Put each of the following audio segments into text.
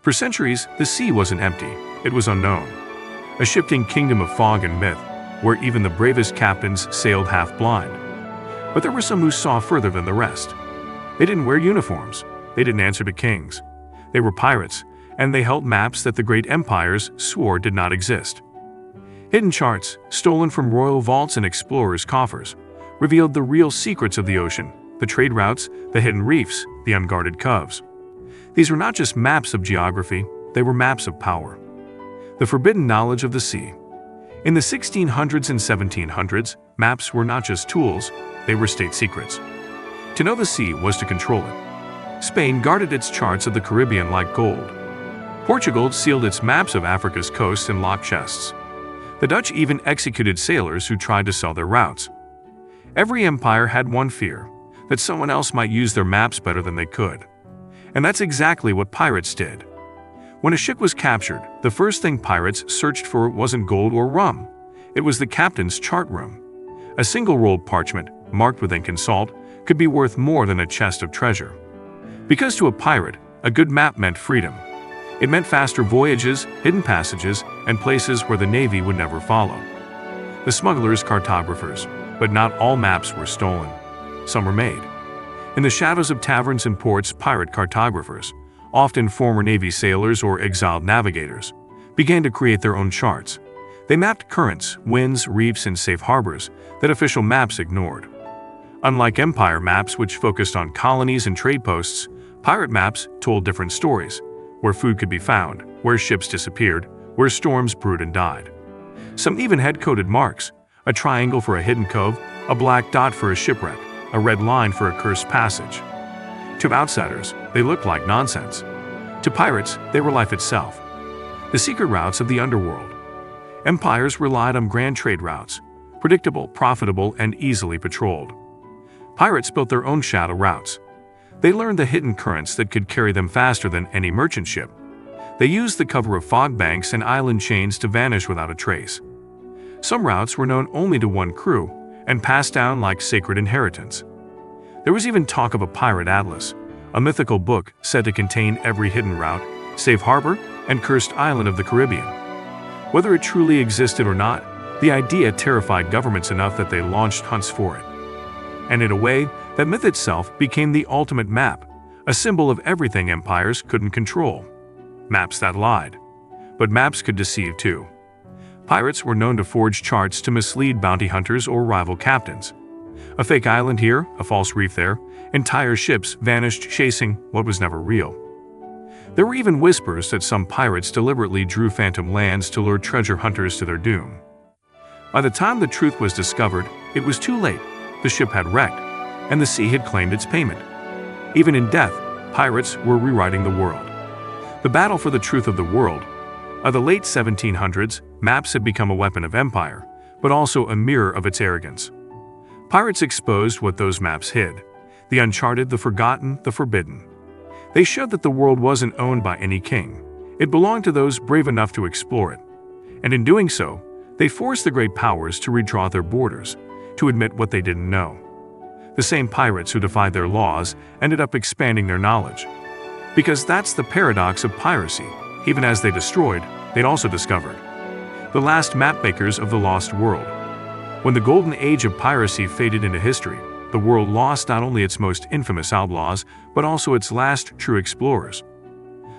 For centuries, the sea wasn't empty, it was unknown. A shifting kingdom of fog and myth, where even the bravest captains sailed half blind. But there were some who saw further than the rest. They didn't wear uniforms, they didn't answer to kings. They were pirates, and they held maps that the great empires swore did not exist. Hidden charts, stolen from royal vaults and explorers' coffers, revealed the real secrets of the ocean, the trade routes, the hidden reefs, the unguarded coves. These were not just maps of geography, they were maps of power. The forbidden knowledge of the sea. In the 1600s and 1700s, maps were not just tools, they were state secrets. To know the sea was to control it. Spain guarded its charts of the Caribbean like gold. Portugal sealed its maps of Africa's coasts in locked chests. The Dutch even executed sailors who tried to sell their routes. Every empire had one fear, that someone else might use their maps better than they could. And that's exactly what pirates did. When a ship was captured, the first thing pirates searched for wasn't gold or rum. It was the captain's chart room. A single rolled parchment, marked with ink and salt, could be worth more than a chest of treasure. Because to a pirate, a good map meant freedom. It meant faster voyages, hidden passages, and places where the Navy would never follow. The smugglers, cartographers, but not all maps were stolen. Some were made. In the shadows of taverns and ports, pirate cartographers, often former Navy sailors or exiled navigators, began to create their own charts. They mapped currents, winds, reefs, and safe harbors that official maps ignored. Unlike empire maps, which focused on colonies and trade posts, pirate maps told different stories, where food could be found, where ships disappeared, where storms brewed and died. Some even had coded marks, a triangle for a hidden cove, a black dot for a shipwreck, a red line for a cursed passage. To outsiders, they looked like nonsense. To pirates, they were life itself. The secret routes of the underworld. Empires relied on grand trade routes, predictable, profitable, and easily patrolled. Pirates built their own shadow routes. They learned the hidden currents that could carry them faster than any merchant ship. They used the cover of fog banks and island chains to vanish without a trace. Some routes were known only to one crew and passed down like sacred inheritance. There was even talk of a pirate atlas, a mythical book said to contain every hidden route, safe harbor, and cursed island of the Caribbean. Whether it truly existed or not, the idea terrified governments enough that they launched hunts for it. And in a way, that myth itself became the ultimate map, a symbol of everything empires couldn't control. Maps that lied. But maps could deceive too. Pirates were known to forge charts to mislead bounty hunters or rival captains. A fake island here, a false reef there, entire ships vanished chasing what was never real. There were even whispers that some pirates deliberately drew phantom lands to lure treasure hunters to their doom. By the time the truth was discovered, it was too late. The ship had wrecked, and the sea had claimed its payment. Even in death, pirates were rewriting the world. The battle for the truth of the world. By the late 1700s, maps had become a weapon of empire, but also a mirror of its arrogance. Pirates exposed what those maps hid: the uncharted, the forgotten, the forbidden. They showed that the world wasn't owned by any king. It belonged to those brave enough to explore it. And in doing so, they forced the great powers to redraw their borders, to admit what they didn't know. The same pirates who defied their laws ended up expanding their knowledge. Because that's the paradox of piracy. Even as they destroyed, they'd also discovered. The last mapmakers of the lost world. When the golden age of piracy faded into history, the world lost not only its most infamous outlaws, but also its last true explorers.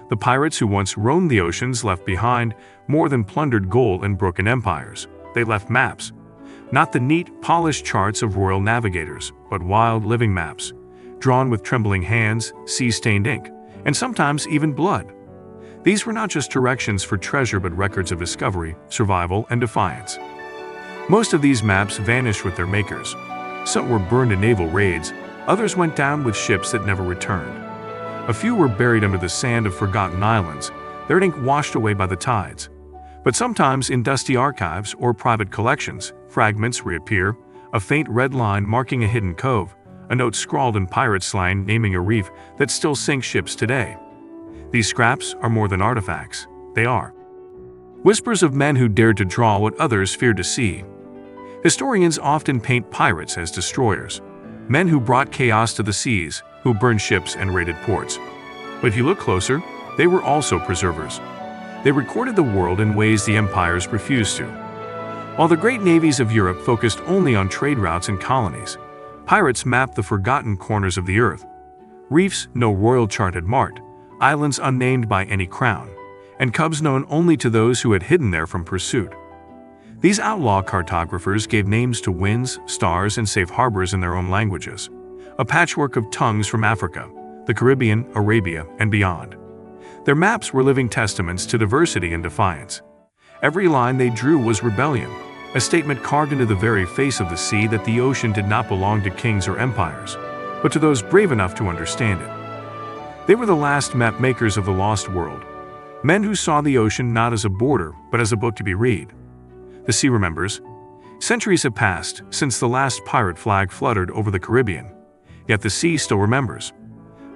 The pirates who once roamed the oceans left behind more than plundered gold and broken empires. They left maps. Not the neat, polished charts of royal navigators, but wild, living maps, drawn with trembling hands, sea-stained ink, and sometimes even blood. These were not just directions for treasure but records of discovery, survival, and defiance. Most of these maps vanished with their makers. Some were burned in naval raids, others went down with ships that never returned. A few were buried under the sand of forgotten islands, their ink washed away by the tides. But sometimes in dusty archives or private collections, fragments reappear, a faint red line marking a hidden cove, a note scrawled in pirate slang naming a reef that still sinks ships today. These scraps are more than artifacts. They are whispers of men who dared to draw what others feared to see. Historians often paint pirates as destroyers, men who brought chaos to the seas, who burned ships and raided ports. But if you look closer, they were also preservers. They recorded the world in ways the empires refused to. While the great navies of Europe focused only on trade routes and colonies, pirates mapped the forgotten corners of the earth. Reefs no royal chart had marked, islands unnamed by any crown, and cubs known only to those who had hidden there from pursuit. These outlaw cartographers gave names to winds, stars, and safe harbors in their own languages, a patchwork of tongues from Africa, the Caribbean, Arabia, and beyond. Their maps were living testaments to diversity and defiance. Every line they drew was rebellion, a statement carved into the very face of the sea that the ocean did not belong to kings or empires, but to those brave enough to understand it. They were the last map makers of the lost world, men who saw the ocean not as a border, but as a book to be read. The sea remembers. Centuries have passed since the last pirate flag fluttered over the Caribbean, yet the sea still remembers.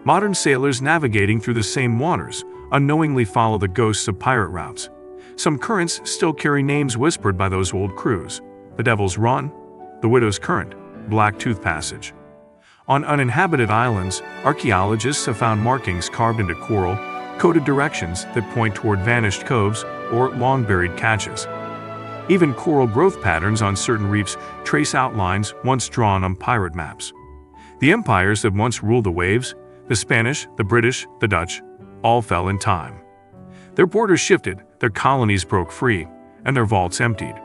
Modern sailors navigating through the same waters unknowingly follow the ghosts of pirate routes. Some currents still carry names whispered by those old crews: the Devil's Run, the Widow's Current, Black Tooth Passage. On uninhabited islands, archaeologists have found markings carved into coral, coded directions that point toward vanished coves or long-buried caches. Even coral growth patterns on certain reefs trace outlines once drawn on pirate maps. The empires that once ruled the waves, the Spanish, the British, the Dutch, all fell in time. Their borders shifted, their colonies broke free, and their vaults emptied.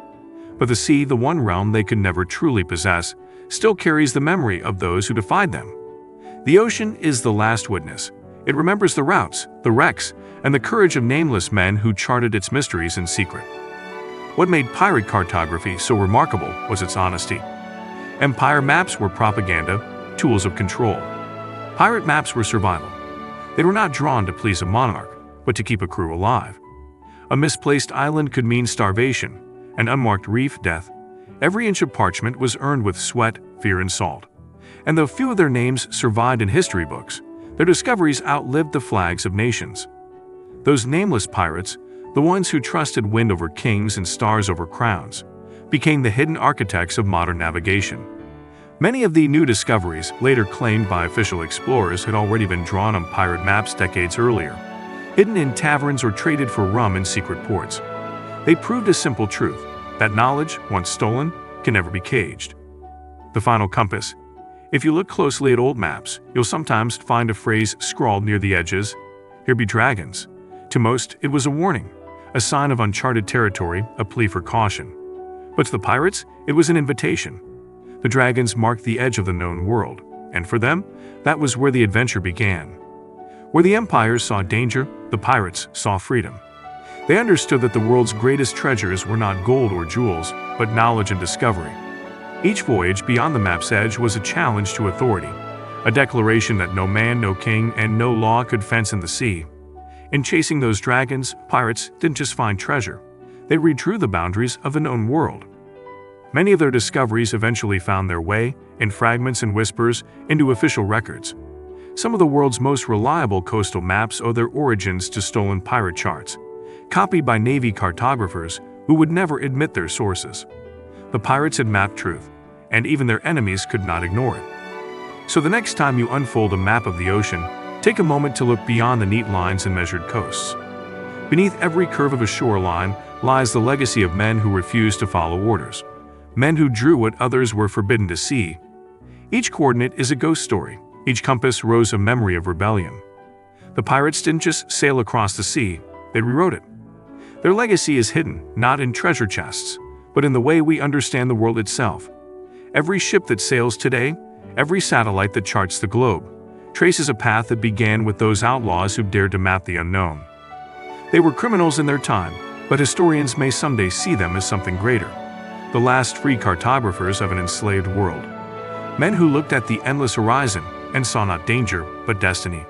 But the sea, the one realm they could never truly possess, still carries the memory of those who defied them. The ocean is the last witness. It remembers the routes, the wrecks, and the courage of nameless men who charted its mysteries in secret. What made pirate cartography so remarkable was its honesty. Empire maps were propaganda, tools of control. Pirate maps were survival. They were not drawn to please a monarch, but to keep a crew alive. A misplaced island could mean starvation, an unmarked reef death. Every inch of parchment was earned with sweat, fear, and salt. And though few of their names survived in history books, their discoveries outlived the flags of nations. Those nameless pirates, the ones who trusted wind over kings and stars over crowns, became the hidden architects of modern navigation. Many of the new discoveries, later claimed by official explorers, had already been drawn on pirate maps decades earlier, hidden in taverns or traded for rum in secret ports. They proved a simple truth, that knowledge, once stolen, can never be caged. The final compass. If you look closely at old maps, you'll sometimes find a phrase scrawled near the edges: "Here be dragons." To most, it was a warning, a sign of uncharted territory, a plea for caution. But to the pirates, it was an invitation. The dragons marked the edge of the known world, and for them, that was where the adventure began. Where the empires saw danger, the pirates saw freedom. They understood that the world's greatest treasures were not gold or jewels, but knowledge and discovery. Each voyage beyond the map's edge was a challenge to authority, a declaration that no man, no king, and no law could fence in the sea. In chasing those dragons, pirates didn't just find treasure. They redrew the boundaries of the known world. Many of their discoveries eventually found their way, in fragments and whispers, into official records. Some of the world's most reliable coastal maps owe their origins to stolen pirate charts, copied by Navy cartographers who would never admit their sources. The pirates had mapped truth, and even their enemies could not ignore it. So the next time you unfold a map of the ocean, take a moment to look beyond the neat lines and measured coasts. Beneath every curve of a shoreline lies the legacy of men who refused to follow orders, men who drew what others were forbidden to see. Each coordinate is a ghost story. Each compass rose a memory of rebellion. The pirates didn't just sail across the sea, they rewrote it. Their legacy is hidden, not in treasure chests, but in the way we understand the world itself. Every ship that sails today, every satellite that charts the globe, traces a path that began with those outlaws who dared to map the unknown. They were criminals in their time, but historians may someday see them as something greater, the last free cartographers of an enslaved world. Men who looked at the endless horizon and saw not danger, but destiny.